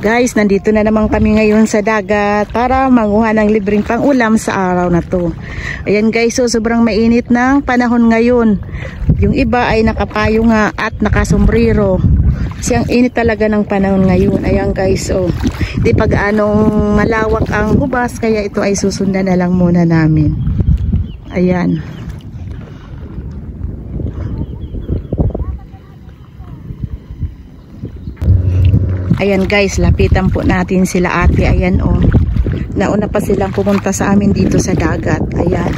Guys, nandito na naman kami ngayon sa dagat para manguha ng libreng pang-ulam sa araw na to. Ayan guys, so sobrang mainit ng panahon ngayon. Yung iba ay nakapayo nga at nakasombrero. Kasi ang init talaga ng panahon ngayon. Ayan guys, so di pag anong malawak ang hubas, kaya ito ay susundan na lang muna namin. Ayan. Ayan guys, lapitan po natin sila ate. Ayan oh. Nauna pa silang pumunta sa amin dito sa dagat. Ayan.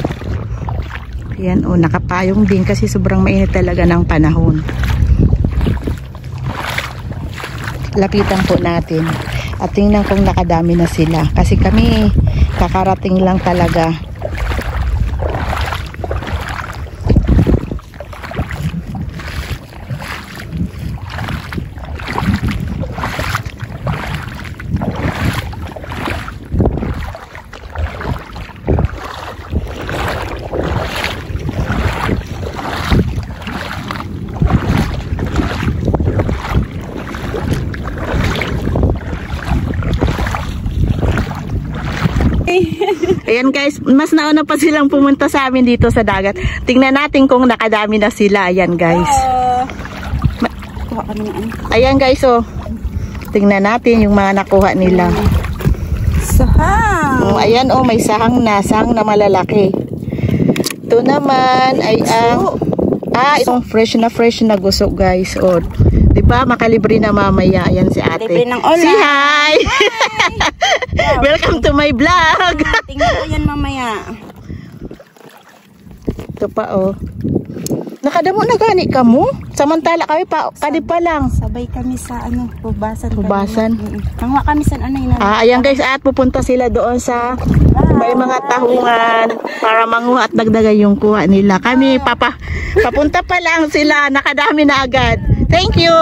Ayan oh, nakapayong din kasi sobrang mainit talaga ng panahon. Lapitan po natin. At tingnan kung nakadami na sila. Kasi kami kakarating lang talaga. Ayan guys, mas nauna pa silang pumunta sa amin dito sa dagat. Tingnan natin kung nakadami na sila. Ayan guys. Ayan guys, oh. Tingnan natin yung mga nakuha nila. Sahang. Ayan oh, may sahang na malalaki. Ito naman ay ang itong fresh na guso guys. Oh, 'di ba? Makalibre na mamaya. Ayan si ate. Libre ng ulam. Say hi. Welcome to my vlog. Tingnan ko yan mamaya. Ito pa oh. Nakadamo na gani ka mo? Samantala kami pa kadi pa lang. Sabay kami sa hubasan. Nangwa kami sa ayan guys, at pupunta sila doon sa may mga tahungan para manguha at dagdagan yung kuha nila. Kami papunta pa lang sila, nakadami na agad. Thank you.